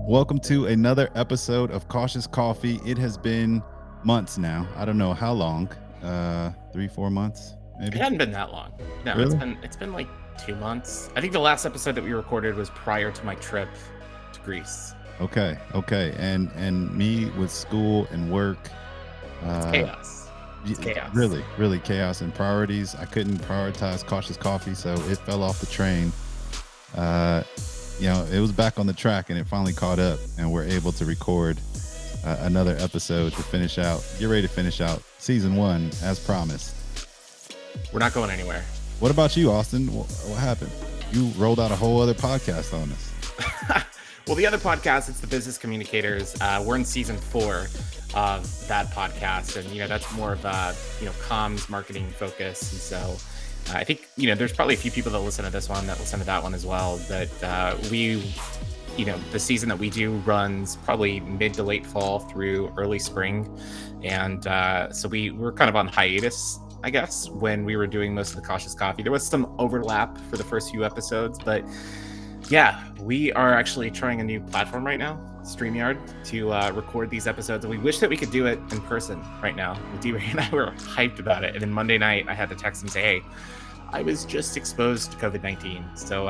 Welcome to another episode of Cautious Coffee. It has been months now. I don't know how long. 3-4 months, maybe. It hadn't been that long. No, Really? it's been like 2 months. I think the last episode that we recorded was prior to my trip to Greece. Okay. And me with school and work. It's chaos. It's chaos. Really chaos and priorities. I couldn't prioritize Cautious Coffee, so it fell off the train. It was back on the track and it finally caught up, and we're able to record another episode to get ready to finish out season 1 as promised. We're not going anywhere. What about you, Austin? What happened? You rolled out a whole other podcast on us. Well, the other podcast, it's the Business Communicators. We're in season 4 of that podcast, and that's more of a comms marketing focus. And so I think there's probably a few people that listen to this one that listen to that one as well. But the season that we do runs probably mid to late fall through early spring, and so we're kind of on hiatus, I guess, when we were doing most of the Cautious Coffee. There was some overlap for the first few episodes, but yeah, we are actually trying a new platform right now, StreamYard, to record these episodes. And we wish that we could do it in person right now. DeRae and I were hyped about it. And then Monday night, I had to text him and say, hey, I was just exposed to COVID-19. So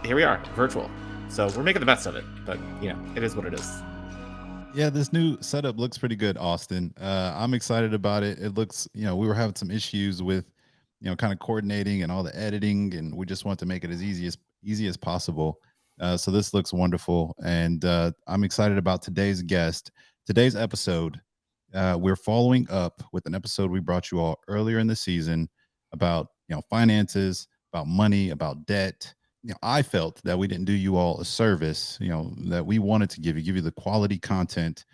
here we are, virtual. So we're making the best of it. But, it is what it is. Yeah, this new setup looks pretty good, Austin. I'm excited about it. It looks, we were having some issues with, kind of coordinating and all the editing, and we just want to make it as easy as possible. So this looks wonderful, and I'm excited about today's guest. Today's episode, we're following up with an episode we brought you all earlier in the season about finances, about money, about debt. I felt that we didn't do you all a service, that we wanted to give you the quality content.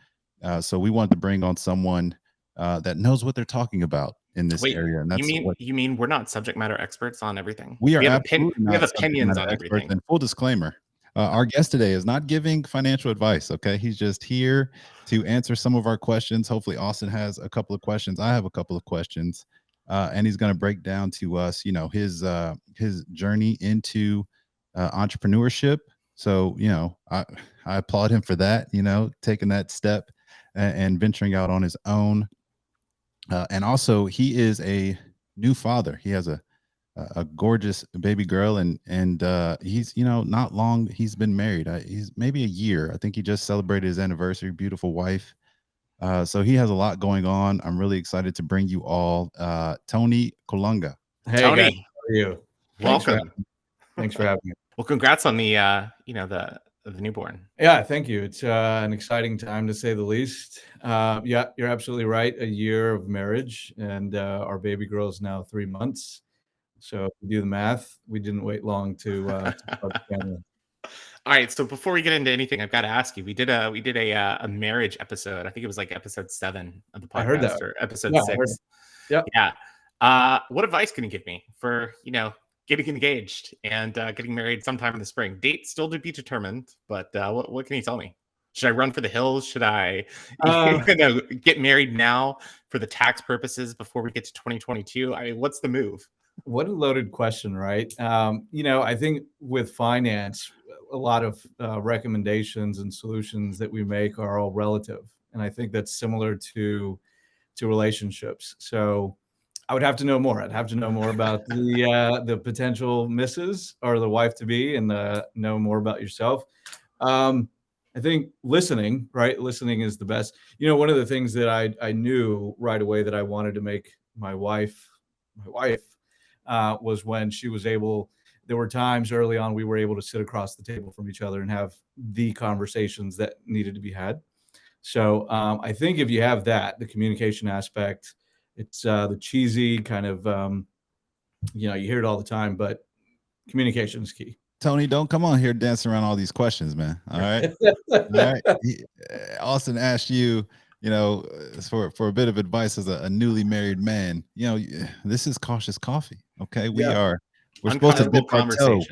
So we wanted to bring on someone that knows what they're talking about in this area. And that's you mean we're not subject matter experts on everything? We have opinions on everything. And full disclaimer, our guest today is not giving financial advice. Okay, he's just here to answer some of our questions. Hopefully, Austin has a couple of questions. I have a couple of questions, and he's going to break down to us, his journey into entrepreneurship. So, I applaud him for that. Taking that step and venturing out on his own. And also, he is a new father. He has a gorgeous baby girl, and he's not long. He's been married. He's maybe a year. I think he just celebrated his anniversary. Beautiful wife. So he has a lot going on. I'm really excited to bring you all Tony Colunga. Hey, Tony, guys, how are you? Welcome. Thanks for having me. Well, congrats on the the newborn. Yeah, thank you. It's an exciting time to say the least. Yeah, you're absolutely right. A year of marriage, and our baby girl is now 3 months. So if you do the math, we didn't wait long to start the family. All right. So before we get into anything, I've got to ask you. We did a marriage episode. I think it was like episode 7 of the podcast, I heard that. or episode Yeah, 6. Yep. Yeah. What advice can you give me for getting engaged and getting married sometime in the spring? Date still to be determined, but what can you tell me? Should I run for the hills? Should I get married now for the tax purposes before we get to 2022? I mean, what's the move? What a loaded question, right? I think with finance, a lot of recommendations and solutions that we make are all relative. And I think that's similar to relationships. So I would have to know more. I'd have to know more about the potential missus or the wife to be, and know more about yourself. I think listening, right? Listening is the best. One of the things that I knew right away that I wanted to make my wife was when she was able. There were times early on we were able to sit across the table from each other and have the conversations that needed to be had. So I think if you have that, the communication aspect, it's the cheesy kind of, you hear it all the time, but communication is key. Tony, don't come on here dancing around all these questions, man. All right. All right. Austin asked you, for a bit of advice as a newly married man. This is Cautious Coffee. Okay. We're supposed to dip our toe.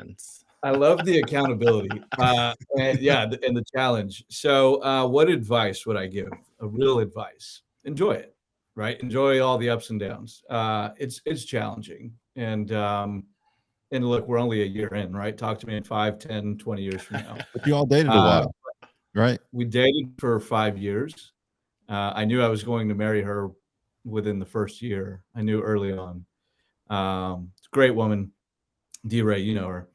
I love the accountability and the challenge. So what advice would I give? A real advice. Enjoy it. right? Enjoy all the ups and downs. It's challenging. And look, we're only a year in, right? Talk to me in 5, 10, 20 years from now. But you all dated a while, right? We dated for 5 years. I knew I was going to marry her within the first year. I knew early on. Great woman, DeRae, you know her.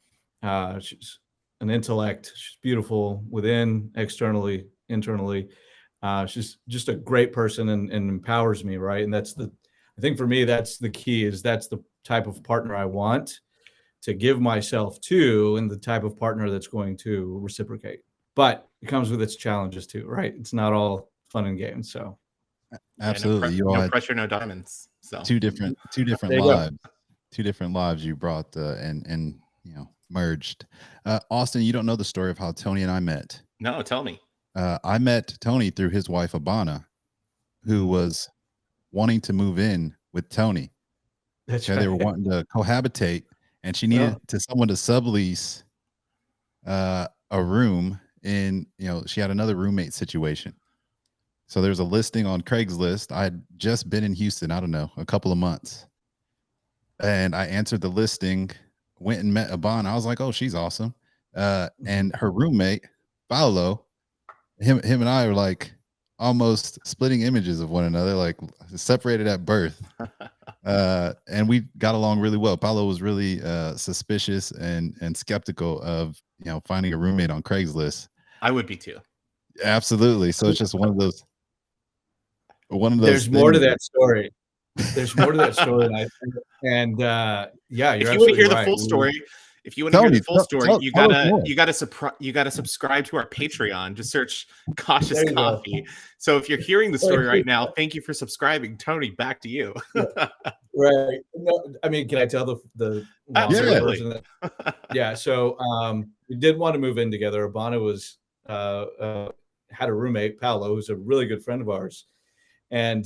She's an intellect. She's beautiful within, externally, internally. She's just a great person and empowers me, right? And I think for me, that's the key, is that's the type of partner I want to give myself to, and the type of partner that's going to reciprocate. But it comes with its challenges too, right? It's not all fun and games. So absolutely, yeah, no pressure, no diamonds. So two different lives, two different lives you brought and merged. Austin, you don't know the story of how Tony and I met. No, tell me. I met Tony through his wife Abana, who was wanting to move in with Tony. That's right. They were wanting to cohabitate, and she needed someone to sublease a room in, she had another roommate situation. So there's a listing on Craigslist. I had just been in Houston, I don't know, a couple of months. And I answered the listing, went and met Abana. I was like, oh, she's awesome. And her roommate, Paolo, him and I were like almost splitting images of one another, like separated at birth. And we got along really well. Paolo was really suspicious and skeptical of finding a roommate on Craigslist. I would be too. Absolutely. So it's just one of those. There's more to that story. There's more to that story, and yeah, if you want to hear the full story, you gotta subscribe to our Patreon. Just search Cautious Coffee. So if you're hearing the story right now, thank you for subscribing. Tony, back to you. Right. No, I mean, can I tell the absolutely? Yeah. So we did want to move in together. Abana was had a roommate, Paolo, who's a really good friend of ours, and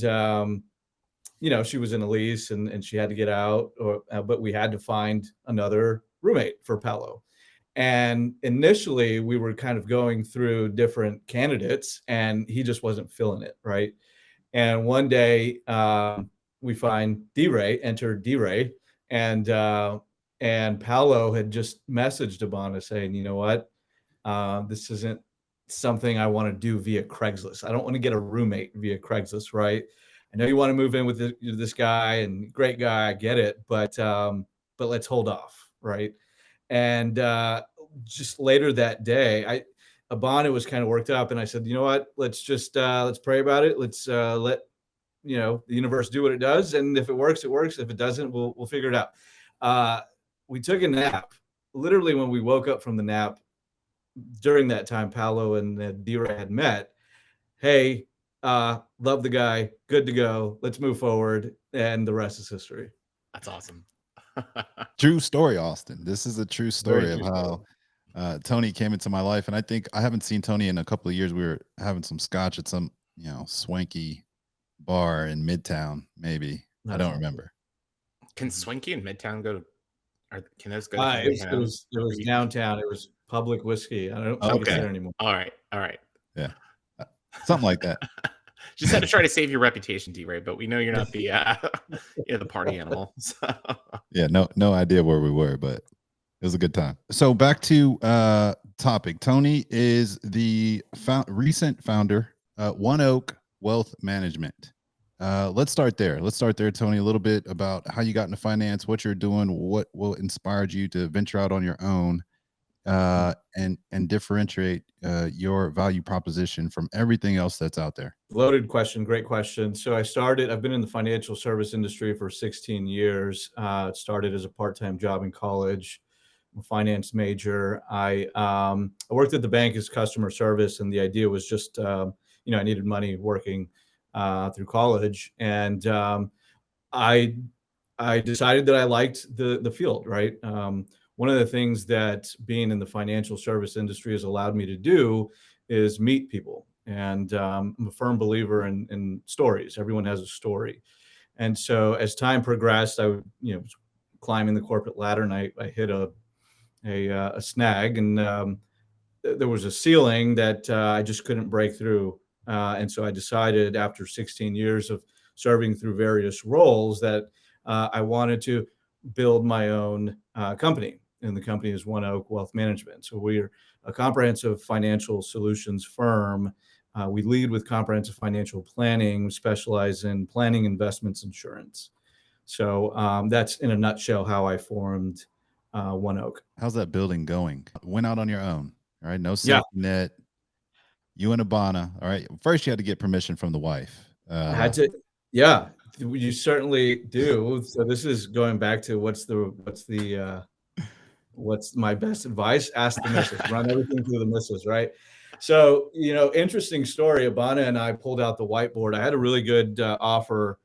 she was in a lease and she had to get out, but we had to find another roommate for Paolo. And initially we were kind of going through different candidates and he just wasn't feeling it. Right. And one day we find DeRae, and Paolo had just messaged Abana saying, you know what, this isn't something I want to do via Craigslist. I don't want to get a roommate via Craigslist. Right. I know you want to move in with this guy, and great guy, I get it, but let's hold off, right? And just later that day, Abana was kind of worked up, and I said, you know what? Let's just let's pray about it. Let's let the universe do what it does, and if it works, it works. If it doesn't, we'll figure it out. We took a nap. Literally, when we woke up from the nap, during that time, Paolo and DeRae had met. Hey. Love the guy, good to go, let's move forward, and the rest is history. That's awesome. True story, Austin. This is a true story of how Tony came into my life. And I think I haven't seen Tony in a couple of years. We were having some scotch at some swanky bar in Midtown, maybe. I don't remember. Can swanky in Midtown go to, can those go to it was downtown. It was public whiskey. I don't think it's there anymore. All right. Yeah. Something like that. Just had to try to save your reputation, DeRae, but we know you're not the the party animal. So. Yeah, no idea where we were, but it was a good time. So back to topic. Tony is the recent founder, One Oak Wealth Management. Let's start there. Tony, a little bit about how you got into finance, what you're doing, what inspired you to venture out on your own, and differentiate your value proposition from everything else that's out there. Loaded question. Great question. So I've been in the financial service industry for 16 years. Started as a part-time job in college. I'm a finance major. I worked at the bank as customer service, and the idea was just, I needed money working through college. And I decided that I liked the field, right? One of the things that being in the financial service industry has allowed me to do is meet people. And I'm a firm believer in stories. Everyone has a story. And so as time progressed, I was climbing the corporate ladder, and I hit a snag, and there was a ceiling that I just couldn't break through. And so I decided, after 16 years of serving through various roles that I wanted to build my own company. And the company is One Oak Wealth Management. So we're a comprehensive financial solutions firm. We lead with comprehensive financial planning, specialize in planning, investments, insurance. So that's in a nutshell how I formed One Oak. How's that building going? Went out on your own, all right? No safety net. You and Abana, all right? First, you had to get permission from the wife. I had to, yeah, you certainly do. So this is going back to what's my best advice? Ask the missus. Run everything through the missus, right? So, interesting story. Abana and I pulled out the whiteboard. I had a really good offer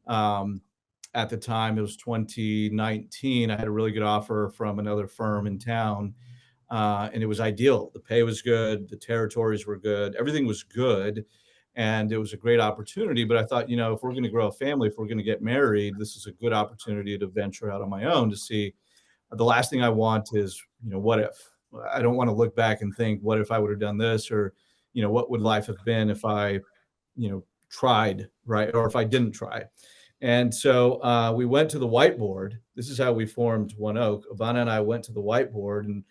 at the time. It was 2019. I had a really good offer from another firm in town, and it was ideal. The pay was good. The territories were good. Everything was good. And it was a great opportunity. But I thought, if we're going to grow a family, if we're going to get married, this is a good opportunity to venture out on my own to see. The last thing I want is, what if? I don't want to look back and think, what if I would have done this? Or, what would life have been if I, tried, right? Or if I didn't try. And so we went to the whiteboard. This is how we formed One Oak. Ivana and I went to the whiteboard and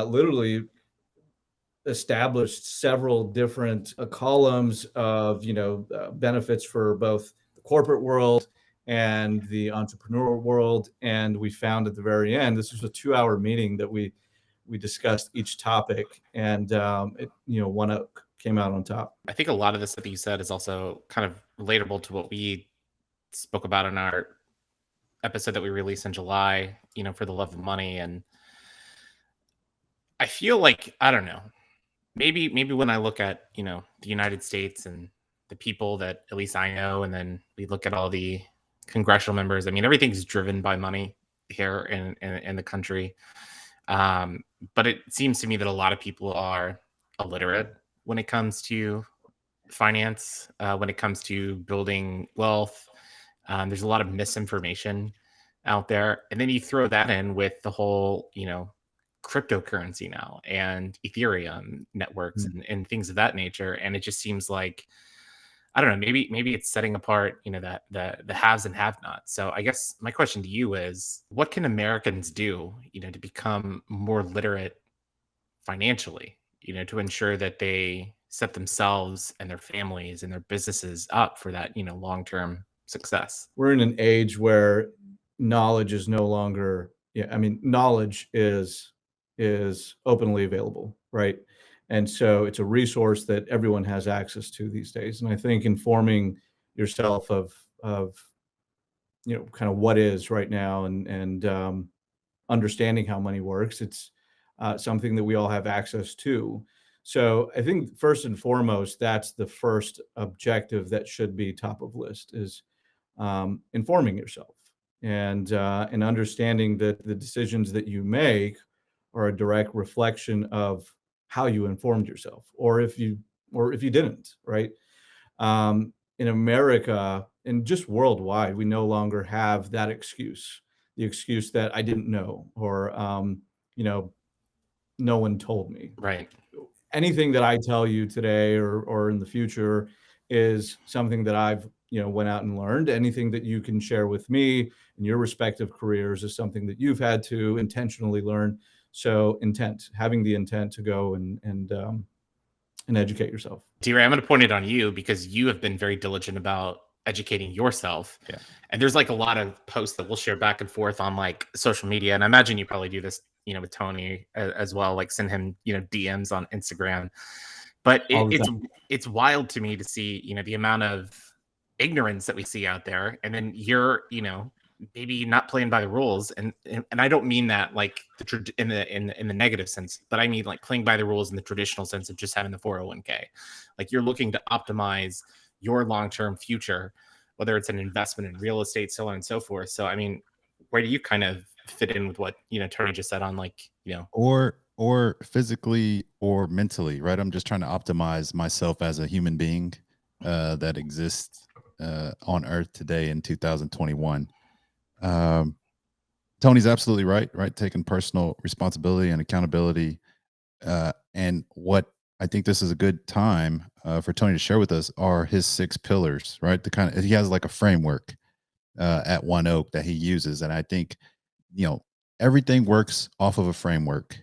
literally established several different columns of, benefits for both the corporate world and the entrepreneurial world. And we found at the very end, this was a 2-hour meeting that we discussed each topic, and One Oak came out on top. I think a lot of this that you said is also kind of relatable to what we spoke about in our episode that we released in July, for the love of money. And I feel like, I don't know, maybe when I look at, the United States and the people that at least I know, and then we look at all the congressional members, I mean, everything's driven by money here in the country. But it seems to me that a lot of people are illiterate when it comes to finance, when it comes to building wealth. There's a lot of misinformation out there. And then you throw that in with the whole, cryptocurrency now and Ethereum networks and things of that nature. And it just seems like, I don't know, maybe it's setting apart, that the haves and have-nots. So I guess my question to you is, what can Americans do, to become more literate financially, to ensure that they set themselves and their families and their businesses up for that, long-term success? We're in an age where knowledge is no longer, knowledge is openly available, right? And so it's a resource that everyone has access to these days. And I think informing yourself of kind of what is right now and understanding how money works, it's something that we all have access to. So I think first and foremost, that's the first objective that should be top of list, is informing yourself and understanding that the decisions that you make are a direct reflection of how you informed yourself, or if you didn't, right? In America and just worldwide, we no longer have that excuse, the excuse that I didn't know, or no one told me. Right. Anything that I tell you today or in the future is something that I've went out and learned. Anything that you can share with me in your respective careers is something that you've had to intentionally learn. So having the intent to go and educate yourself. DeRae, I'm going to point it on you because you have been very diligent about educating yourself. Yeah. And there's like a lot of posts that we'll share back and forth on like social media. And I imagine you probably do this, with Tony as well, like send him, DMs on Instagram. But it's wild to me to see, the amount of ignorance that we see out there. And then you're, maybe not playing by the rules, and I don't mean that like in the negative sense, but I mean like playing by the rules in the traditional sense of just having the 401k. Like you're looking to optimize your long-term future, whether it's an investment in real estate, so on and so forth. So I mean, where do you kind of fit in with what Tony just said on like or physically or mentally, right? I'm just trying to optimize myself as a human being that exists on Earth today in 2021. Tony's absolutely right? Taking personal responsibility and accountability. And what I think this is a good time for Tony to share with us are his 6 pillars, right? The kind of he has like a framework at One Oak that he uses, and I think everything works off of a framework.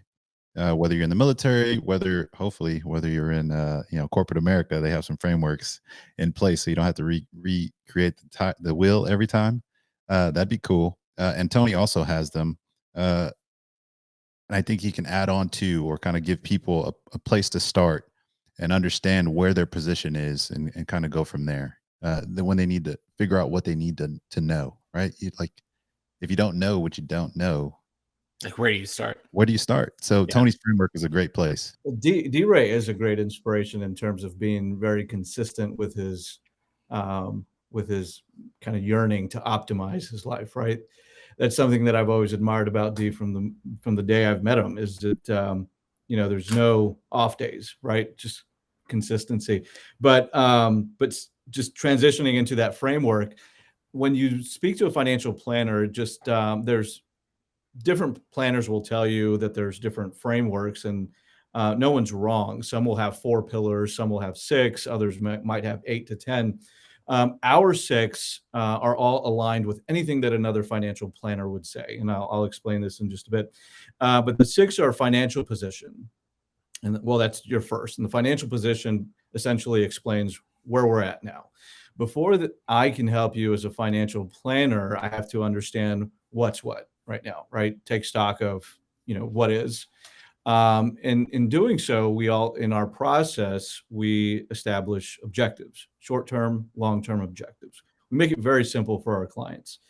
Whether you're in the military, hopefully whether you're in corporate America, they have some frameworks in place, so you don't have to recreate the wheel every time. That'd be cool. And Tony also has them. And I think he can add on to or kind of give people a place to start and understand where their position is and kind of go from there. Then when they need to figure out what they need to know, right? Like if you don't know what you don't know, like where do you start? Where do you start? So Yeah. Tony's framework is a great place. DeRae is a great inspiration in terms of being very consistent with his kind of yearning to optimize his life, right? That's something that I've always admired about D from the day I've met him is that there's no off days, right? Just consistency. But just transitioning into that framework, when you speak to a financial planner, just there's different planners will tell you that there's different frameworks, and no one's wrong. Some will have 4 pillars, some will have 6, others might have 8 to 10. Our 6 are all aligned with anything that another financial planner would say, and I'll explain this in just a bit. But the 6 are financial position, and well, that's your first. And the financial position essentially explains where we're at now. Before that, I can help you as a financial planner, I have to understand what's what right now, right? Take stock of what is. And in doing so, in our process, we establish objectives, short-term, long-term objectives. We make it very simple for our clients.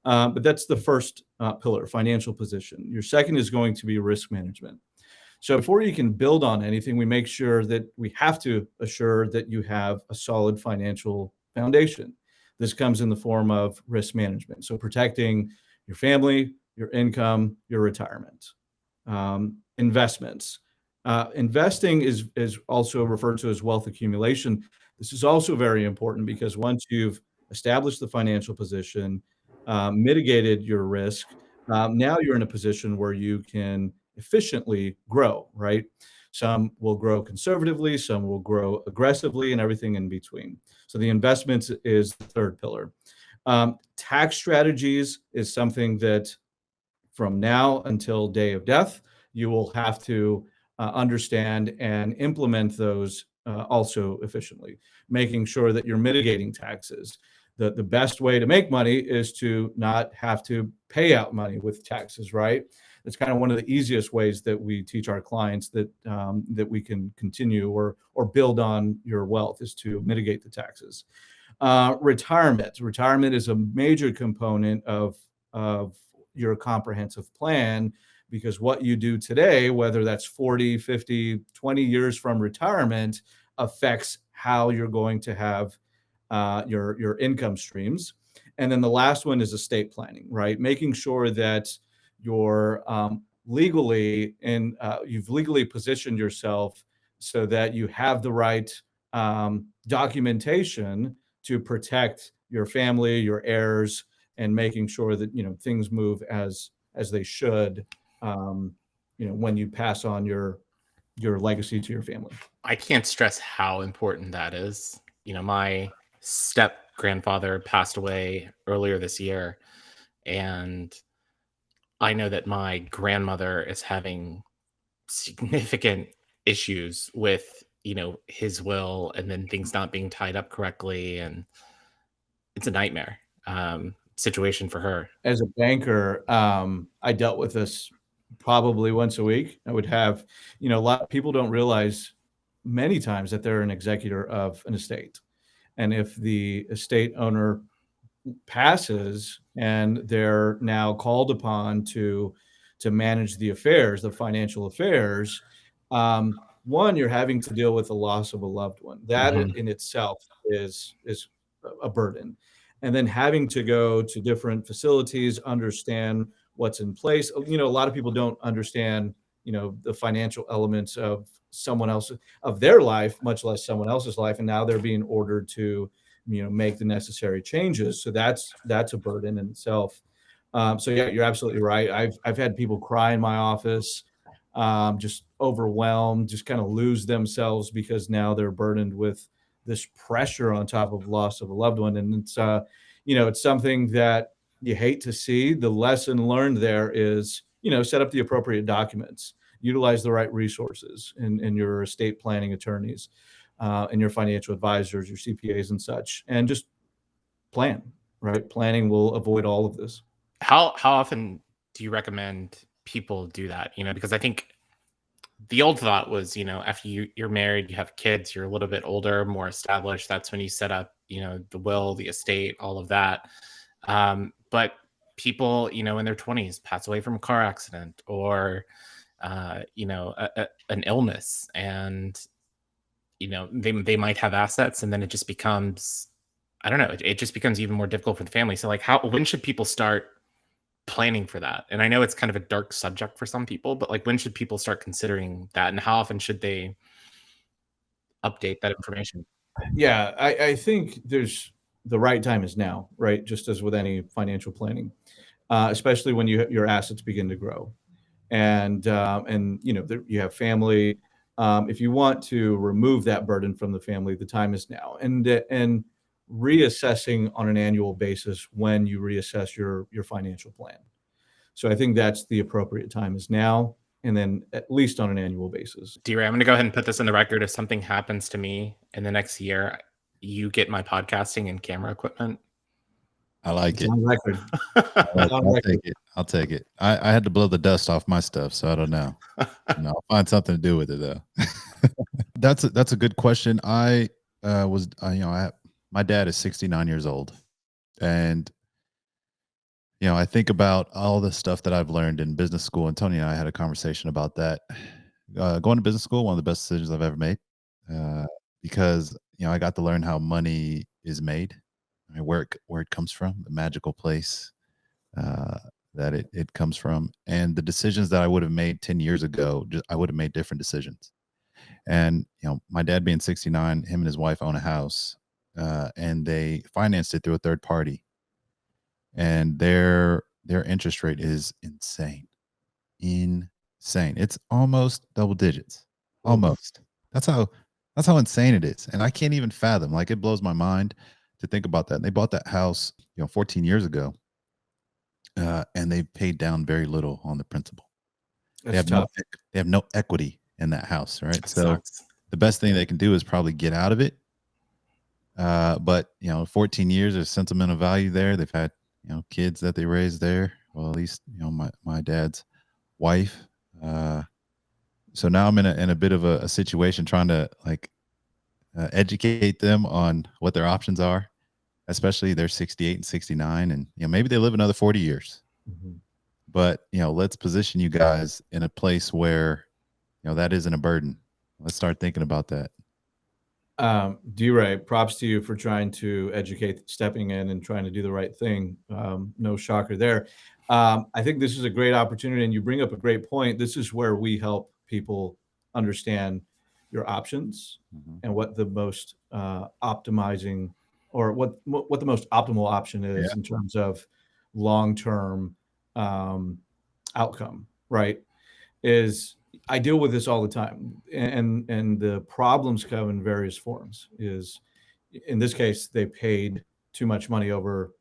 But that's the first pillar, financial position. Your second is going to be risk management. So before you can build on anything, we make sure that we have to assure that you have a solid financial foundation. This comes in the form of risk management. So protecting your family, your income, your retirement. Investments. Investing is also referred to as wealth accumulation. This is also very important because once you've established the financial position, mitigated your risk, now you're in a position where you can efficiently grow, right? Some will grow conservatively, some will grow aggressively, and everything in between. So the investments is the third pillar. Tax strategies is something that from now until day of death, you will have to understand and implement those also efficiently, making sure that you're mitigating taxes. The best way to make money is to not have to pay out money with taxes, right? It's kind of one of the easiest ways that we teach our clients that we can continue or build on your wealth is to mitigate the taxes. Retirement is a major component of your comprehensive plan, because what you do today, whether that's 40, 50, 20 years from retirement, affects how you're going to have your income streams. And then the last one is estate planning, right? Making sure that you're you've legally positioned yourself so that you have the right documentation to protect your family, your heirs, and making sure that things move as they should when you pass on your legacy to your family. I can't stress how important that is. My step grandfather passed away earlier this year, and I know that my grandmother is having significant issues with his will, and then things not being tied up correctly, and it's a nightmare situation for her. As a banker, I dealt with this probably once a week. I would have, a lot of people don't realize many times that they're an executor of an estate. And if the estate owner passes and they're now called upon to manage the affairs, the financial affairs, one, you're having to deal with the loss of a loved one. That in itself is a burden. And then having to go to different facilities, understand what's in place. A lot of people don't understand, the financial elements of someone else, of their life, much less someone else's life. And now they're being ordered to, make the necessary changes. So that's a burden in itself. So yeah, you're absolutely right. I've had people cry in my office. just overwhelmed, just kind of lose themselves because now they're burdened with this pressure on top of loss of a loved one. And it's, it's something that you hate to see. The lesson learned there is, set up the appropriate documents, utilize the right resources in your estate planning attorneys, and your financial advisors, your CPAs and such, and just plan, right? Planning will avoid all of this. How often do you recommend people do that? Because I think the old thought was, after you're married, you have kids, you're a little bit older, more established. That's when you set up, the will, the estate, all of that. But people, in their 20s pass away from a car accident or, an illness, and, they might have assets, and then it just becomes, I don't know, it just becomes even more difficult for the family. So like, when should people start planning for that? And I know it's kind of a dark subject for some people, but like, when should people start considering that, and how often should they update that information? Yeah, I think there's the right time is now, right? Just as with any financial planning, especially when your assets begin to grow, and you have family. If you want to remove that burden from the family, the time is now, and reassessing on an annual basis when you reassess your financial plan. So I think that's the appropriate time is now, and then at least on an annual basis. DeRae, I'm going to go ahead and put this in the record. If something happens to me in the next year, you get my podcasting and camera equipment. I like it. On record. I'll take it. I had to blow the dust off my stuff, so I don't know. I'll find something to do with it though. That's a good question. My dad is 69 years old, and I think about all the stuff that I've learned in business school, and Tony and I had a conversation about that. Going to business school, one of the best decisions I've ever made, because I got to learn how money is made, where it comes from, the magical place that it comes from, and the decisions that I would have made 10 years ago, I would have made different decisions. And my dad being 69, him and his wife own a house, and they financed it through a third party, and their interest rate is insane. It's almost double digits. Almost. That's how insane it is. And I can't even fathom, like, it blows my mind to think about that. And they bought that house, 14 years ago. And they paid down very little on the principal. They have no equity in that house, right? That so sucks. The best thing they can do is probably get out of it. But 14 years, there's sentimental value there. They've had kids that they raised there. Well, at least my dad's wife. So now I'm in a bit of a situation trying to educate them on what their options are, especially they're 68 and 69, and maybe they live another 40 years. Mm-hmm. But let's position you guys in a place where that isn't a burden. Let's start thinking about that. DeRae, props to you for trying to educate, stepping in and trying to do the right thing. No shocker there. I think this is a great opportunity, and you bring up a great point. This is where we help people understand your options and what the most optimizing, or what the most optimal option is in terms of long-term outcome, right? I deal with this all the time, and the problems come in various forms. Is in this case, they paid too much money over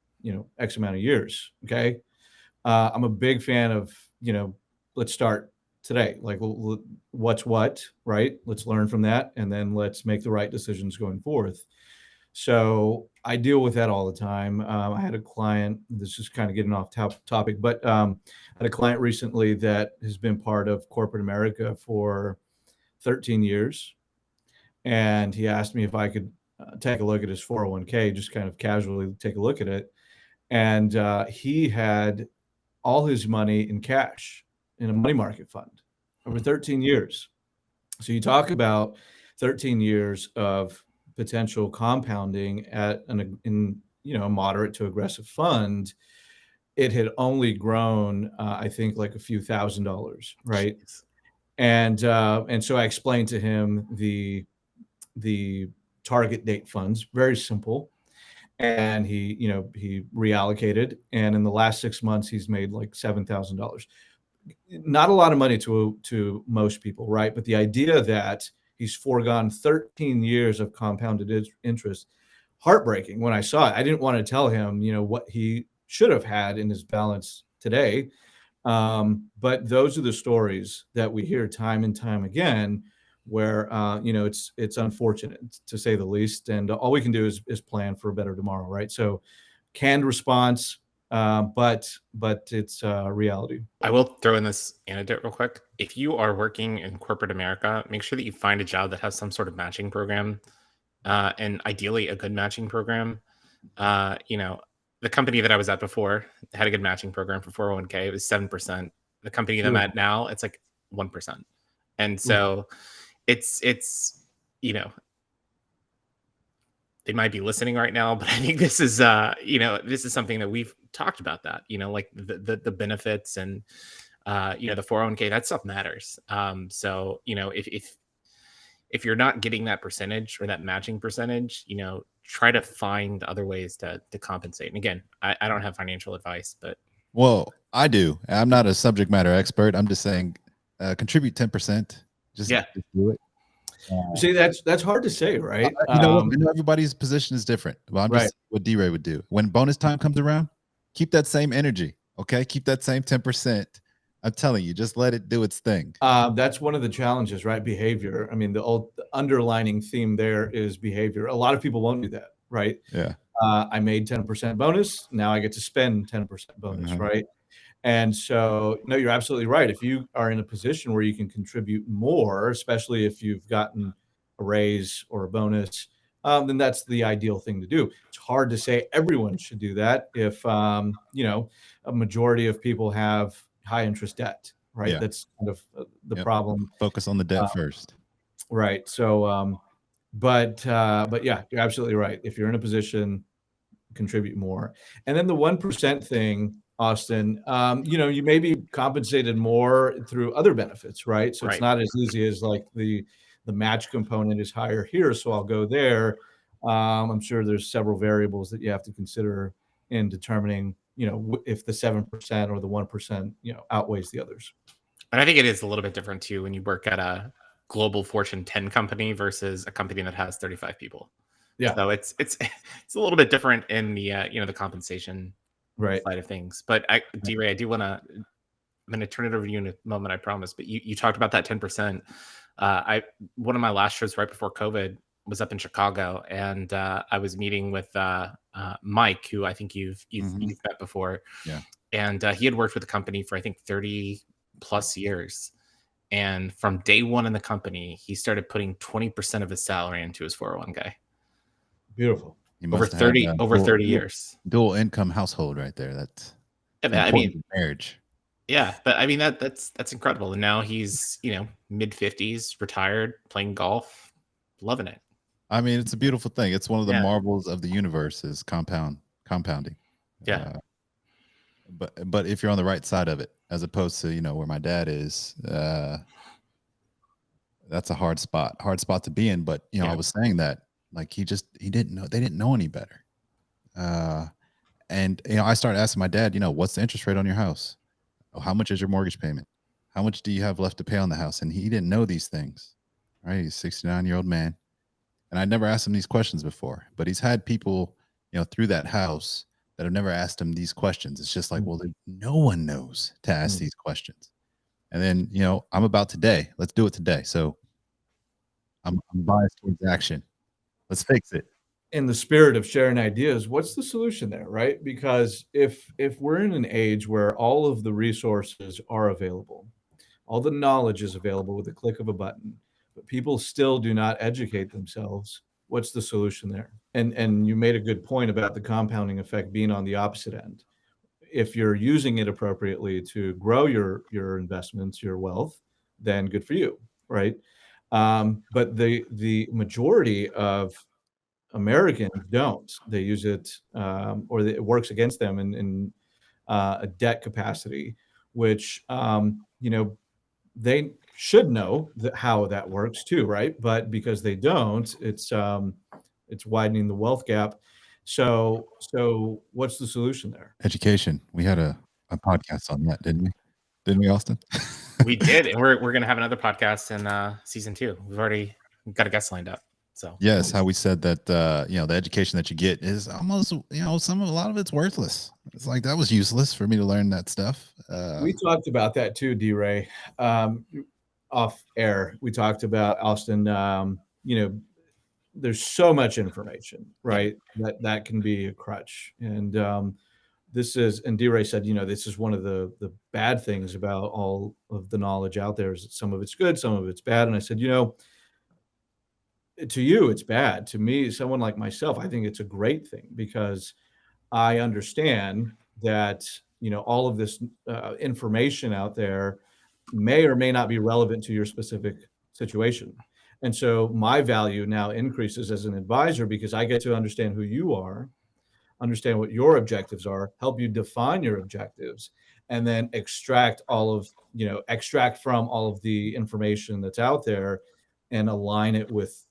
X amount of years. Okay, I'm a big fan of let's start today. Like, what's what, right? Let's learn from that, and then let's make the right decisions going forth. So I deal with that all the time. I had a client, this is kind of getting off topic, but I had a client recently that has been part of corporate America for 13 years. And he asked me if I could take a look at his 401k, just kind of casually take a look at it. And he had all his money in cash in a money market fund over 13 years. So you talk about 13 years of potential compounding in a moderate to aggressive fund. It had only grown, I think, like a few $1,000s, right? Jeez. And so I explained to him the target date funds, very simple, and he reallocated, and in the last 6 months he's made like $7,000. not a lot of money to most people, right? But the idea that he's foregone 13 years of compounded interest, heartbreaking. When I saw it, I didn't want to tell him, what he should have had in his balance today. But those are the stories that we hear time and time again, where it's unfortunate to say the least, and all we can do is plan for a better tomorrow, right? So, canned response, but it's reality. I will throw in this anecdote real quick. If you are working in corporate America, make sure that you find a job that has some sort of matching program, and ideally a good matching program. The company that I was at before had a good matching program for 401k. It was 7%. The company that I'm at now, it's like 1%. And so it's they might be listening right now, but I think this is this is something that we've talked about, that like the benefits and the 401k, that stuff matters. So if you're not getting that percentage or that matching percentage, try to find other ways to compensate. And again, I don't have financial advice, but well, I do. I'm not a subject matter expert. I'm just saying, contribute 10%. Just do it. See, that's hard to say, right? I know everybody's position is different. Well, I'm just what DeRae would do. When bonus time comes around, keep that same energy. Okay, keep that same 10%. I'm telling you, just let it do its thing. That's one of the challenges, right? Behavior. I mean, the underlining theme there is behavior. A lot of people won't do that, right? Yeah. I made 10% bonus. Now I get to spend 10% bonus, right? And so, no, you're absolutely right. If you are in a position where you can contribute more, especially if you've gotten a raise or a bonus, then that's the ideal thing to do. It's hard to say everyone should do that if, a majority of people have high interest debt, right? Yeah. That's kind of the problem. Focus on the debt first. Right. So, but yeah, you're absolutely right. If you're in a position, contribute more. And then the 1% thing, Austin, you may be compensated more through other benefits, right? So it's not as easy as like the match component is higher here, so I'll go there. I'm sure there's several variables that you have to consider in determining, if the 7% or the 1%, outweighs the others. And I think it is a little bit different too when you work at a global Fortune 10 company versus a company that has 35 people. Yeah. So it's a little bit different in the the compensation side of things. But DeRae, I'm going to turn it over to you in a moment, I promise. But you talked about that 10%. One of my last shows right before COVID was up in Chicago, and I was meeting with Mike, who I think you've met before. Yeah. And he had worked with the company for I think 30 plus years. And from day one in the company, he started putting 20% of his salary into his 401k. Beautiful. Over 30 years. Dual income household right there. That's marriage. Yeah, but I mean that's incredible. And now he's, mid 50s, retired, playing golf, loving it. I mean, it's a beautiful thing. It's one of the marvels of the universe is compounding. Yeah. But if you're on the right side of it, as opposed to, where my dad is, that's a hard spot to be in. But, I was saying that, like, they didn't know any better. And, I started asking my dad, what's the interest rate on your house? Oh, how much is your mortgage payment? How much do you have left to pay on the house? And he didn't know these things, right? He's a 69-year-old man. And I never asked him these questions before, but he's had people, through that house that have never asked him these questions. It's just like, well, no one knows to ask these questions. And then, I'm about today. Let's do it today. So I'm biased towards action. Let's fix it. In the spirit of sharing ideas, what's the solution there, right? Because if we're in an age where all of the resources are available, all the knowledge is available with the click of a button, but people still do not educate themselves, what's the solution there? And you made a good point about the compounding effect being on the opposite end. If you're using it appropriately to grow your investments, your wealth, then good for you, right? But the majority of Americans don't. They use it, or it works against them in a debt capacity, which they should know how that works too, right? But because they don't, it's widening the wealth gap. So what's the solution there? Education. We had a podcast on that, didn't we? Didn't we, Austin? We did, and we're gonna have another podcast in season 2. We've already got a guest lined up. So yes, how we said that the education that you get is almost a lot of it's worthless. It's like that was useless for me to learn that stuff. We talked about that too, DeRae. Off air, we talked about Austin. There's so much information, right? That can be a crutch. And DeRae said, this is one of the bad things about all of the knowledge out there is that some of it's good, some of it's bad. And I said, to you, it's bad. To me, someone like myself, I think it's a great thing because I understand that, all of this information out there may or may not be relevant to your specific situation. And so my value now increases as an advisor because I get to understand who you are, understand what your objectives are, help you define your objectives, and then extract from all of the information that's out there and align it with,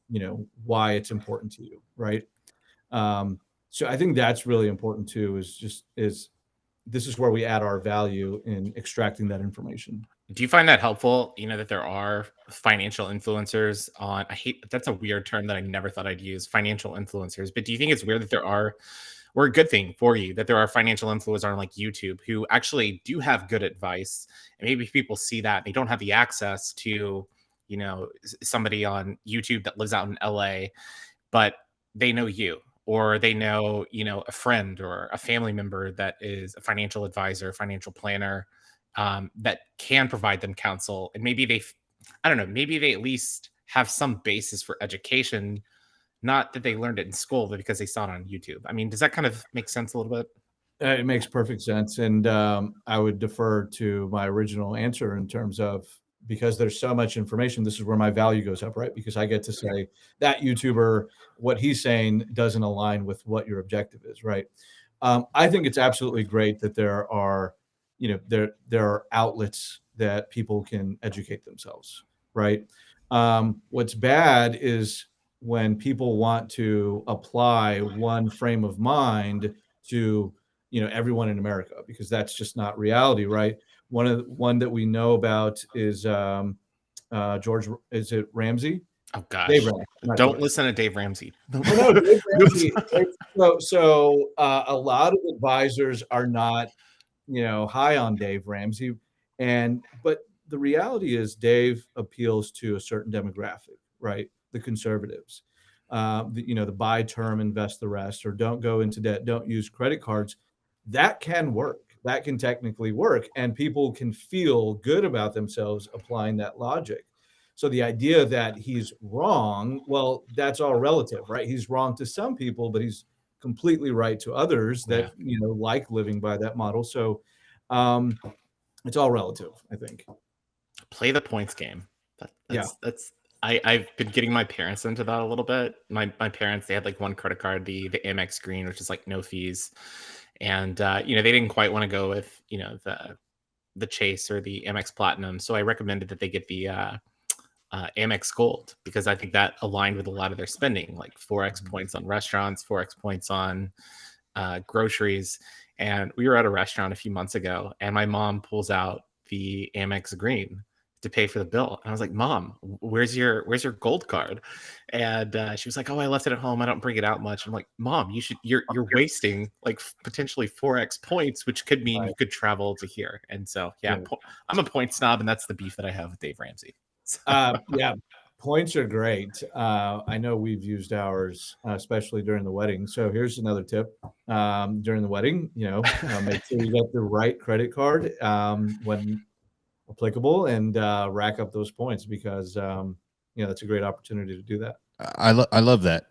why it's important to you. Right. So I think that's really important too, is this is where we add our value in extracting that information. Do you find that helpful? That there are financial influencers that's a weird term that I never thought I'd use, financial influencers. But do you think it's weird that there are, or a good thing for you, that there are financial influencers on like YouTube who actually do have good advice? And maybe people see that they don't have the access to, somebody on YouTube that lives out in LA, but they know you, or they know, a friend or a family member that is a financial advisor, financial planner, that can provide them counsel. And maybe maybe they at least have some basis for education, not that they learned it in school, but because they saw it on YouTube. I mean, does that kind of make sense a little bit? It makes perfect sense. And I would defer to my original answer in terms of, because there's so much information, this is where my value goes up, right? Because I get to say that YouTuber, what he's saying doesn't align with what your objective is, right? I think it's absolutely great that there are outlets that people can educate themselves, right? What's bad is when people want to apply one frame of mind to, everyone in America, because that's just not reality, right? One that we know about is George. Is it Ramsey? Oh gosh! Dave Ramsey, Don't listen to Dave Ramsey. No, Dave Ramsey. So a lot of advisors are not, high on Dave Ramsey, but the reality is Dave appeals to a certain demographic, right? The conservatives, the buy term, invest the rest, or don't go into debt, don't use credit cards. That can work. That can technically work, and people can feel good about themselves applying that logic. So the idea that he's wrong, well, that's all relative, right? He's wrong to some people, but he's completely right to others that, like living by that model. So it's all relative, I think. Play the points game. I've been getting my parents into that a little bit. My parents, they had like one credit card, the Amex Green, which is like no fees. And, they didn't quite want to go with, the Chase or the Amex Platinum. So I recommended that they get the Amex Gold, because I think that aligned with a lot of their spending, like 4x points on restaurants, 4x points on groceries. And we were at a restaurant a few months ago, and my mom pulls out the Amex Green to pay for the bill. And I was like, Mom, where's your gold card? And she was like, oh, I left it at home. I don't bring it out much. I'm like, Mom, you're wasting like potentially 4x points, which could mean you could travel to here. And so, I'm a point snob, and that's the beef that I have with Dave Ramsey. Points are great. I know we've used ours, especially during the wedding. So here's another tip. During the wedding, make sure you get the right credit card when applicable, and rack up those points, because that's a great opportunity to do that. I love that.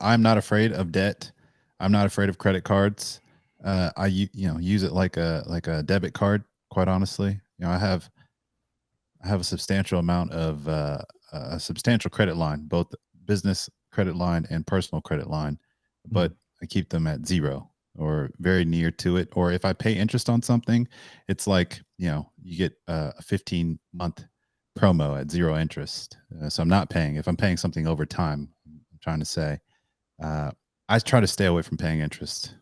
I'm not afraid of debt. I'm not afraid of credit cards. I use it like a debit card. Quite honestly, I have a substantial amount of a substantial credit line, both business credit line and personal credit line, but I keep them at zero or very near to it. Or if I pay interest on something, it's like, you get a 15-month promo at zero interest. So I'm not paying. If I'm paying something over time, I'm trying to say, I try to stay away from paying interest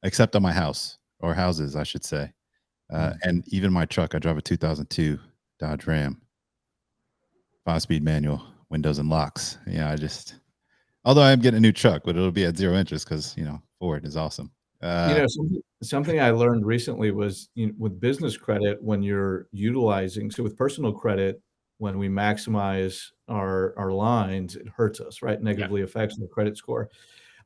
except on my house, or houses, I should say. And even my truck, I drive a 2002 Dodge Ram, 5-speed manual, windows and locks. Yeah, although I'm getting a new truck, but it'll be at 0 interest because, Ford is awesome. Something I learned recently was, with business credit, when you're utilizing, so with personal credit, when we maximize our lines, it hurts us, right? Negatively affects the credit score.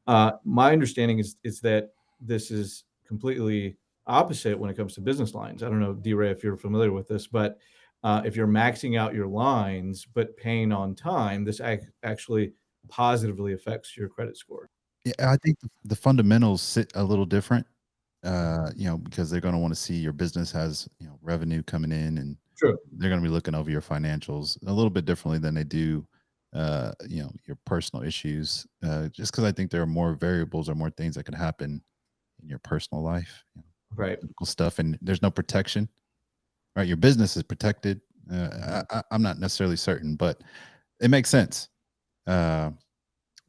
My understanding is that this is completely opposite when it comes to business lines. I don't know, DeRae, if you're familiar with this, but if you're maxing out your lines but paying on time, this actually positively affects your credit score. Yeah, I think the fundamentals sit a little different, because they're going to want to see your business has, revenue coming in, and True. they're going to be looking over your financials a little bit differently than they do, your personal issues. Just because I think there are more variables or more things that could happen in your personal life, Right. medical stuff, and there's no protection. Right, your business is protected. I'm not necessarily certain, but it makes sense.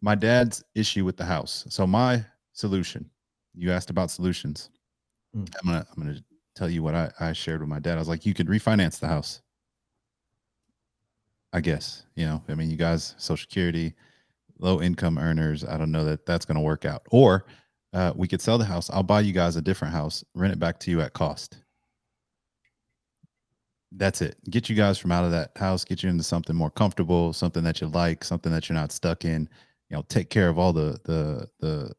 My dad's issue with the house. So my solution, you asked about solutions. I'm gonna tell you what I shared with my dad. I was like, you could refinance the house. I guess, I mean, you guys, Social Security, low income earners. I don't know that that's going to work out. Or we could sell the house. I'll buy you guys a different house, rent it back to you at cost. That's it. Get you guys from out of that house, get you into something more comfortable, something that you like, something that you're not stuck in. Take care of all the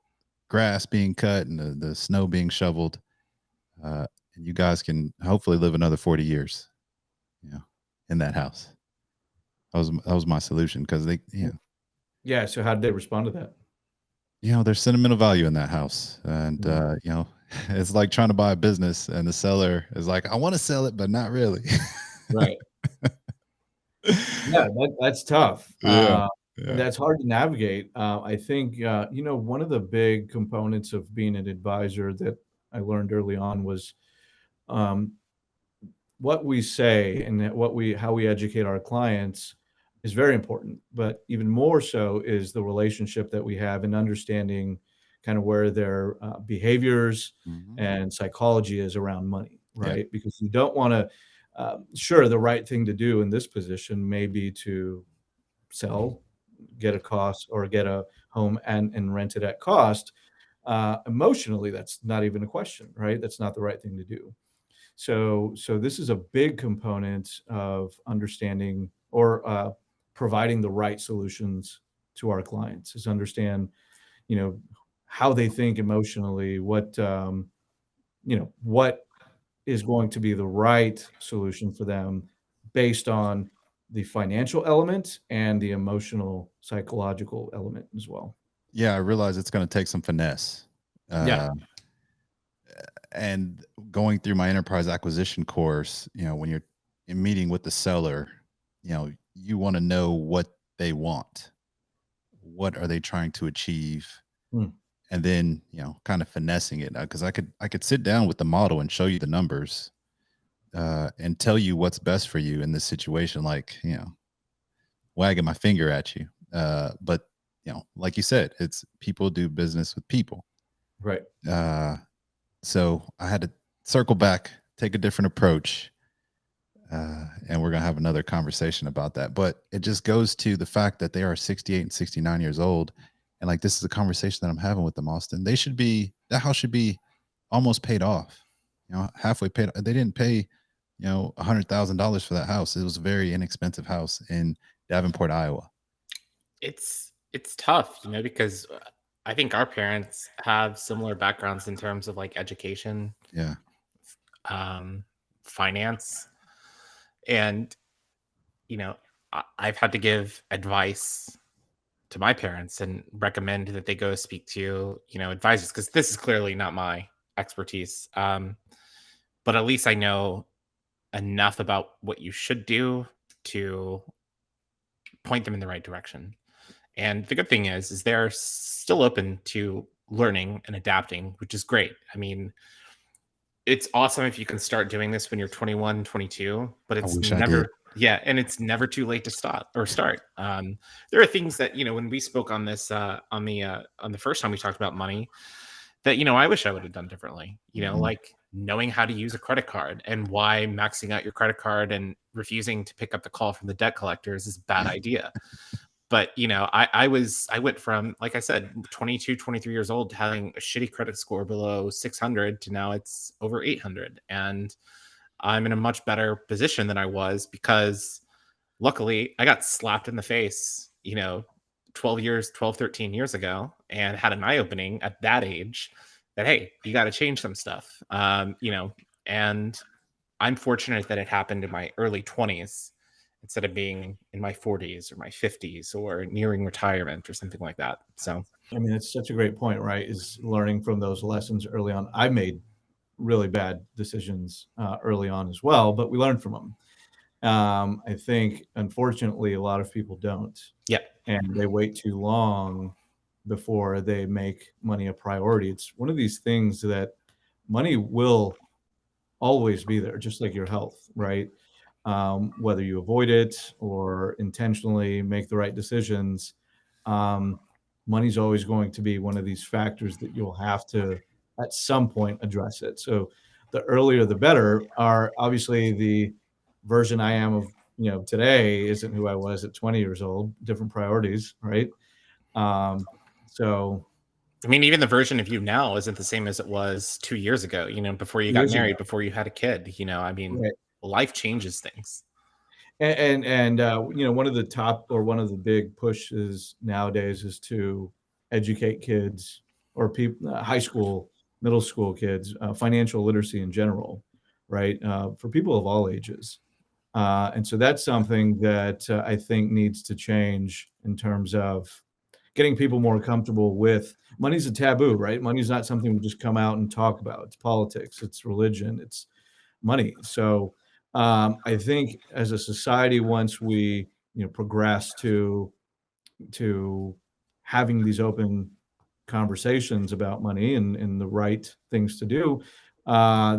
grass being cut and the snow being shoveled. And you guys can hopefully live another 40 years, in that house. That was my solution, because they, Yeah. So how did they respond to that? there's sentimental value in that house. And, it's like trying to buy a business and the seller is like, I want to sell it, but not really. Right. Yeah, that's tough. Yeah. That's hard to navigate. I think, one of the big components of being an advisor that I learned early on was, um, what we say and how we educate our clients is very important, but even more so is the relationship that we have in understanding kind of where their behaviors Mhm. and psychology is around money, Yeah. right? Because you don't want to, sure, the right thing to do in this position may be to sell, get a cost, or get a home and rent it at cost. Emotionally, that's not even a question, right? That's not the right thing to do. So this is a big component of understanding, or providing the right solutions to our clients, is understand, you know, how they think emotionally, what is going to be the right solution for them based on the financial element and the emotional, psychological element as well. Yeah, I realize it's going to take some finesse. Yeah. And going through my enterprise acquisition course, when you're in meeting with the seller, you want to know what they want. What are they trying to achieve? Hmm. And then, kind of finessing it, because I could sit down with the model and show you the numbers, and tell you what's best for you in this situation, like, wagging my finger at you. But, like you said, it's people do business with people. Right. So I had to circle back, take a different approach, and we're going to have another conversation about that. But it just goes to the fact that they are 68 and 69 years old. And like, this is a conversation that I'm having with them, Austin. That house should be almost paid off, halfway paid. They didn't pay, $100,000 for that house. It was a very inexpensive house in Davenport, Iowa. It's tough, because I think our parents have similar backgrounds in terms of like education, Yeah. finance, and I've had to give advice to my parents and recommend that they go speak to advisors, because this is clearly not my expertise. But at least I know enough about what you should do to point them in the right direction. And the good thing is they're still open to learning and adapting, which is great. I mean, it's awesome if you can start doing this when you're 21, 22, but I it's wish I did. and it's never too late to stop or start. There are things that, when we spoke on this, on the first time we talked about money, that, I wish I would have done differently, Mhm. like knowing how to use a credit card and why maxing out your credit card and refusing to pick up the call from the debt collectors is a bad idea. But, you know, I went from, like I said, 22, 23 years old to having a shitty credit score below 600 to now it's over 800. And I'm in a much better position than I was because luckily I got slapped in the face, you know, 13 years ago, and had an eye opening at that age that, hey, you got to change some stuff. You know, and I'm fortunate that it happened in my early 20s instead of being in my 40s or my 50s or nearing retirement or something like that. So, I mean, it's such a great point, right? Is learning from those lessons early on. I made really bad decisions early on as well, but we learned from them. I think, unfortunately, a lot of people don't. yeah. And they wait too long before they make money a priority. It's one of these things that money will always be there, just like your health, right? Whether you avoid it or intentionally make the right decisions, money's always going to be one of these factors that you'll have to, at some point, address it. So the earlier the better. Are obviously the version I am of today isn't who I was at 20 years old. Different priorities, right? So I mean, even the version of you now isn't the same as it was 2 years ago, you know, before you got years married, ago, before you had a kid, you know, I mean, right? life changes things. And one of the top, or one of the big pushes nowadays is to educate kids, or people, high school, middle school kids, financial literacy in general, right? For people of all ages. And so that's something that I think needs to change in terms of getting people more comfortable with money's a taboo, right? Money's not something we just come out and talk about. It's politics, it's religion, it's money. So I think as a society, once we progress to having these open conversations about money and the right things to do,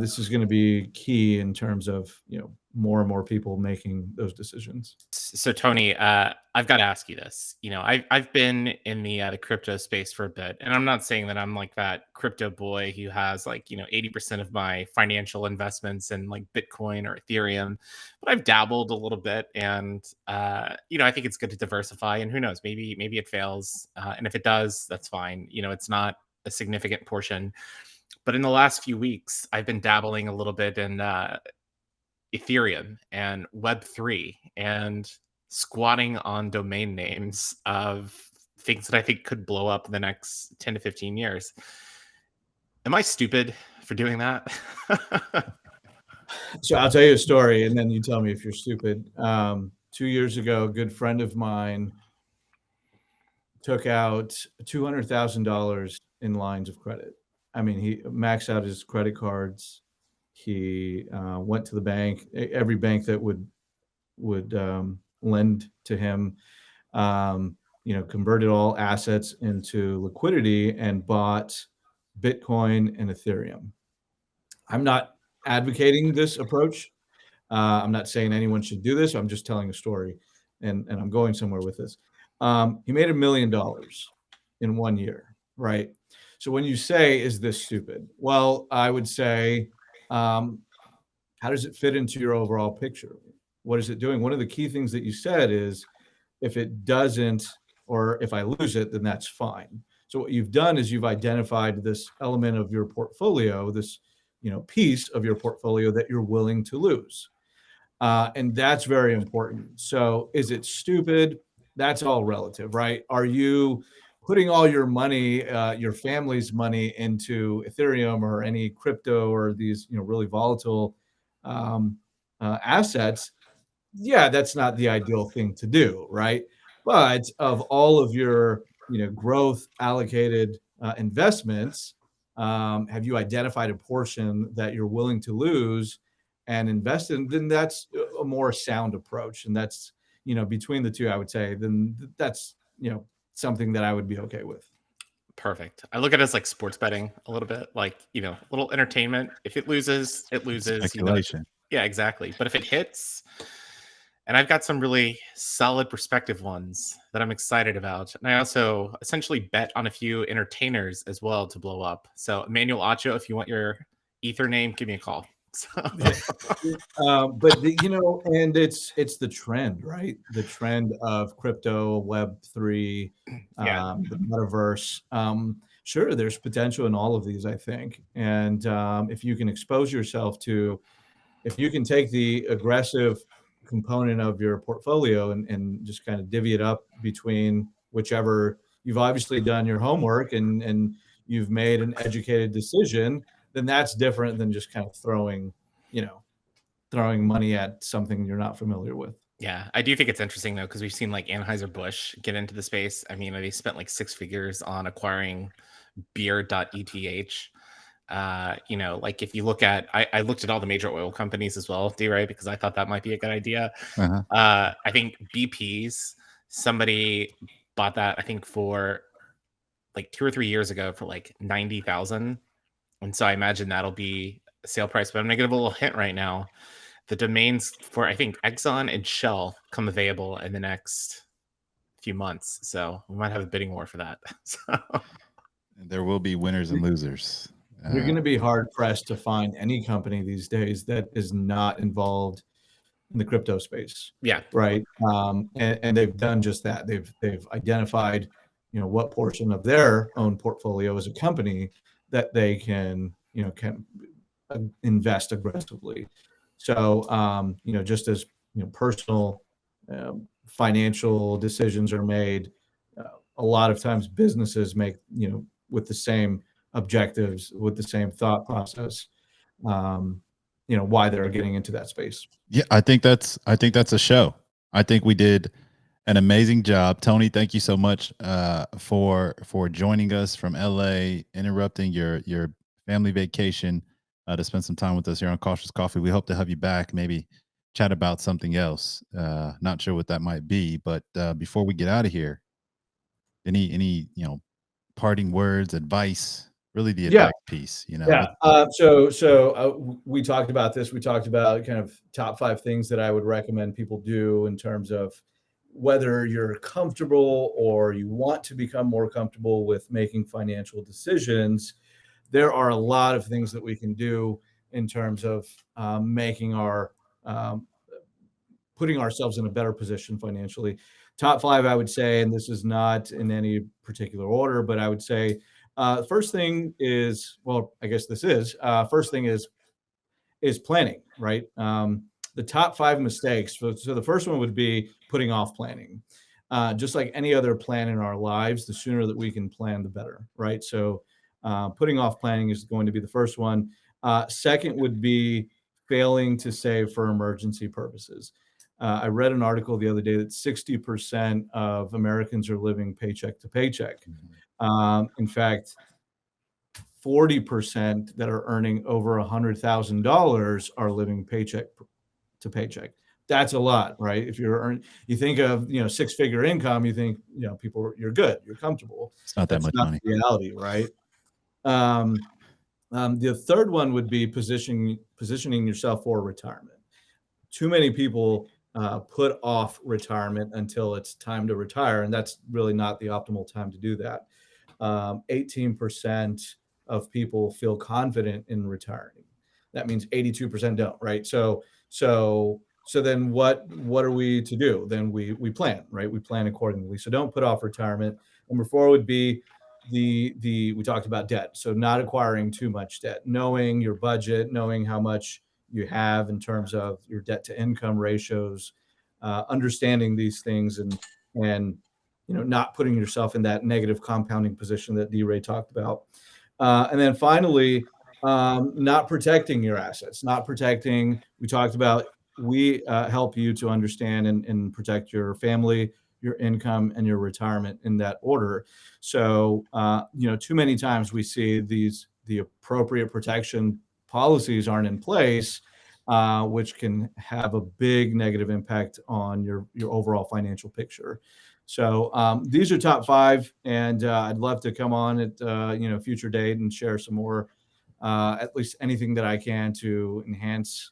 this is going to be key in terms of more and more people making those decisions. So Tony, I've got to ask you this. You know, I've been in the crypto space for a bit, and I'm not saying that I'm like that crypto boy who has like 80% of my financial investments in like Bitcoin or Ethereum, but I've dabbled a little bit, and I think it's good to diversify. And who knows, maybe it fails, and if it does, that's fine. You know, it's not a significant portion. But in the last few weeks, I've been dabbling a little bit in Ethereum and Web3 and squatting on domain names of things that I think could blow up in the next 10 to 15 years. Am I stupid for doing that? So I'll tell you a story, and then you tell me if you're stupid. 2 years ago, a good friend of mine took out $200,000 in lines of credit. I mean, he maxed out his credit cards. He went to the bank, every bank that would lend to him, converted all assets into liquidity and bought Bitcoin and Ethereum. I'm not advocating this approach. I'm not saying anyone should do this. I'm just telling a story, and I'm going somewhere with this. He made $1 million in 1 year, right? So when you say, is this stupid? Well, I would say, how does it fit into your overall picture? What is it doing? One of the key things that you said is, if it doesn't, or if I lose it, then that's fine. So what you've done is you've identified this element of your portfolio, this piece of your portfolio that you're willing to lose. And that's very important. So is it stupid? That's all relative, right? Are you putting all your money, your family's money, into Ethereum or any crypto or these really volatile assets? Yeah, that's not the ideal thing to do, right? But of all of your growth allocated investments, have you identified a portion that you're willing to lose and invest in? Then that's a more sound approach, and that's between the two, I would say, then that's something that I would be okay with. Perfect. I look at it as like sports betting a little bit, like, a little entertainment. If it loses, it loses. Speculation. Yeah, exactly. But if it hits, and I've got some really solid perspective ones that I'm excited about. And I also essentially bet on a few entertainers as well to blow up. So Emmanuel Acho, if you want your Ether name, give me a call. So. But and it's the trend, right? The trend of crypto, Web3, the metaverse. Sure, there's potential in all of these, I think. And if you can expose yourself to, if you can take the aggressive component of your portfolio and just kind of divvy it up between whichever, you've obviously done your homework and you've made an educated decision, then that's different than just kind of throwing money at something you're not familiar with. Yeah, I do think it's interesting though, because we've seen like Anheuser-Busch get into the space. I mean, they spent like 6 figures on acquiring beer.eth. Like if you look at, I looked at all the major oil companies as well, DeRae, because I thought that might be a good idea. I think BP's, somebody bought that, I think for like 2 or 3 years ago for like 90,000. And so I imagine that'll be a sale price, but I'm gonna give a little hint right now. The domains for, I think, Exxon and Shell come available in the next few months. So we might have a bidding war for that. So. There will be winners and losers. You're going to be hard pressed to find any company these days that is not involved in the crypto space. Yeah. Right. And they've done just that. They've identified, what portion of their own portfolio as a company that they can invest aggressively. So, just as, personal financial decisions are made, a lot of times businesses make, with the same objectives, with the same thought process, why they're getting into that space. Yeah, I think that's a show. I think we did an amazing job. Tony, thank you so much for joining us from LA, interrupting your family vacation to spend some time with us here on Cautious Coffee. We hope to have you back, maybe chat about something else. Not sure what that might be, but before we get out of here, any parting words, advice, really the advice piece, Yeah. So we talked about this. We talked about kind of top 5 things that I would recommend people do in terms of whether you're comfortable or you want to become more comfortable with making financial decisions. There are a lot of things that we can do in terms of making putting ourselves in a better position financially. Top 5, I would say, and this is not in any particular order, but I would say first thing is, well, I guess this is first thing is planning, right? The top 5 mistakes. So the first one would be putting off planning. Just like any other plan in our lives, the sooner that we can plan, the better, right? So putting off planning is going to be the first one. Second would be failing to save for emergency purposes. I read an article the other day that 60% of Americans are living paycheck to paycheck. In fact, 40% that are earning over $100,000 are living paycheck to paycheck. That's a lot, right? If you think of 6-figure income, you think you're good, you're comfortable. It's not that much money. Reality, right? The third one would be positioning yourself for retirement. Too many people put off retirement until it's time to retire, and that's really not the optimal time to do that. 18% of people feel confident in retiring. That means 82% don't, right? So then what are we to do? Then we plan, right? We plan accordingly. So don't put off retirement. Number 4 would be we talked about debt. So not acquiring too much debt, knowing your budget, knowing how much you have in terms of your debt to income ratios, understanding these things and not putting yourself in that negative compounding position that DeRae talked about. And then finally, not protecting your assets, we talked about, we help you to understand and protect your family, your income, and your retirement in that order. So, too many times we see the appropriate protection policies aren't in place, which can have a big negative impact on your overall financial picture. So these are top 5, and I'd love to come on at a future date and share some more, at least anything that I can to enhance,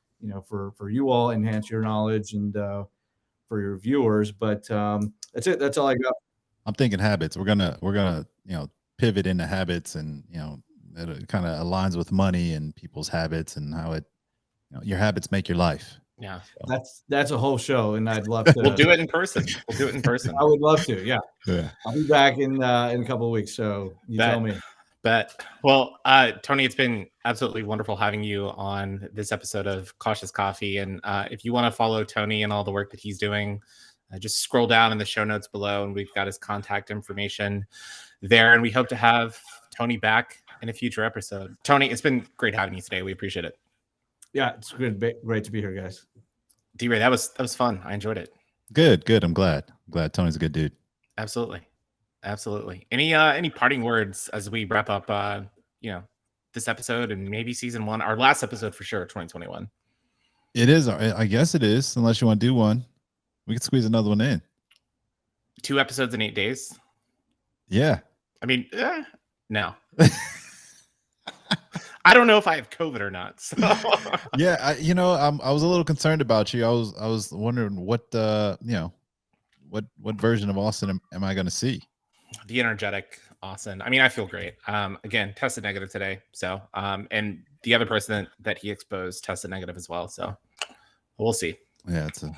for you all, enhance your knowledge and for your viewers. But that's it. That's all I got. I'm thinking habits. We're gonna pivot into habits and it kind of aligns with money and people's habits and how it, your habits make your life. Yeah, so. That's a whole show, and I'd love to. We'll do it in person. We'll do it in person. I would love to. Yeah, Yeah. I'll be back in a couple of weeks. So tell me. But well, Tony, it's been absolutely wonderful having you on this episode of Cautious Coffee. And if you want to follow Tony and all the work that he's doing, just scroll down in the show notes below, and we've got his contact information there. And we hope to have Tony back in a future episode. Tony, it's been great having you today. We appreciate it. Yeah, it's great to be here, guys. DeRae, that was fun. I enjoyed it. Good. I'm glad Tony's a good dude. Absolutely. Any parting words as we wrap up this episode and maybe season 1, our last episode for sure, 2021? It is. I guess it is, unless you want to do one. We could squeeze another one in. 2 episodes in 8 days. Yeah. I mean, no. I don't know if I have COVID or not. So. Yeah, I was a little concerned about you. I was wondering what what version of Austin am I going to see? The energetic Austin. I mean, I feel great. Again, tested negative today. So, and the other person that he exposed tested negative as well. So, we'll see. Yeah, it's a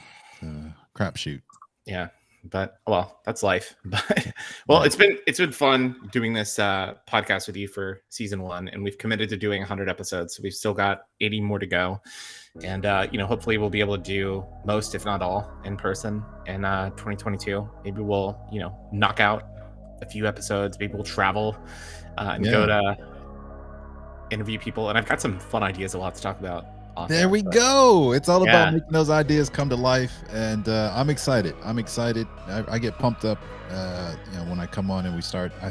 crapshoot. Yeah. But well, that's life. But well, it's been fun doing this podcast with you for season 1, and we've committed to doing 100 episodes. So we've still got 80 more to go, and hopefully we'll be able to do most, if not all, in person in 2022. Maybe we'll knock out a few episodes. Maybe we'll travel and go to interview people. And I've got some fun ideas a lot to talk about. There we go. It's all about making those ideas come to life, and I'm excited. I get pumped up, when I come on and we start. I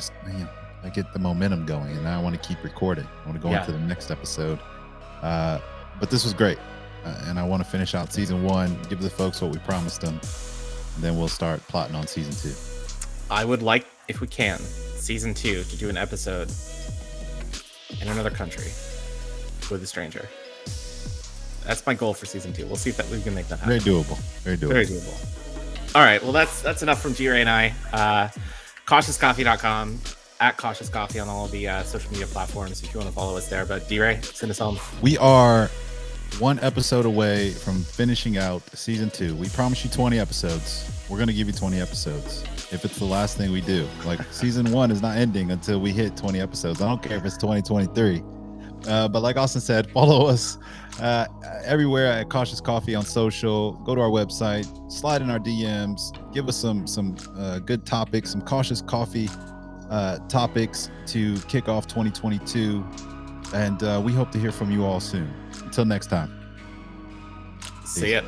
get the momentum going, and now I want to keep recording. I want to go into the next episode. But this was great, and I want to finish out season 1, give the folks what we promised them, and then we'll start plotting on season 2. I would like, if we can, season 2 to do an episode in another country with a stranger. That's my goal for season 2. We'll see if we can make that happen. Very doable. Very doable. All right. Well, that's enough from DeRae and I. CautiousCoffee.com, at Cautious Coffee on all of the social media platforms if you want to follow us there. But DeRae, send us home. We are 1 episode away from finishing out season 2. We promised you 20 episodes. We're going to give you 20 episodes. If it's the last thing we do, like season 1 is not ending until we hit 20 episodes. I don't care if it's 2023. But like Austin said, follow us everywhere at Cautious Coffee on social. Go to our website, slide in our DMs, give us some good topics, some Cautious Coffee topics to kick off 2022. And we hope to hear from you all soon. Until next time. See ya.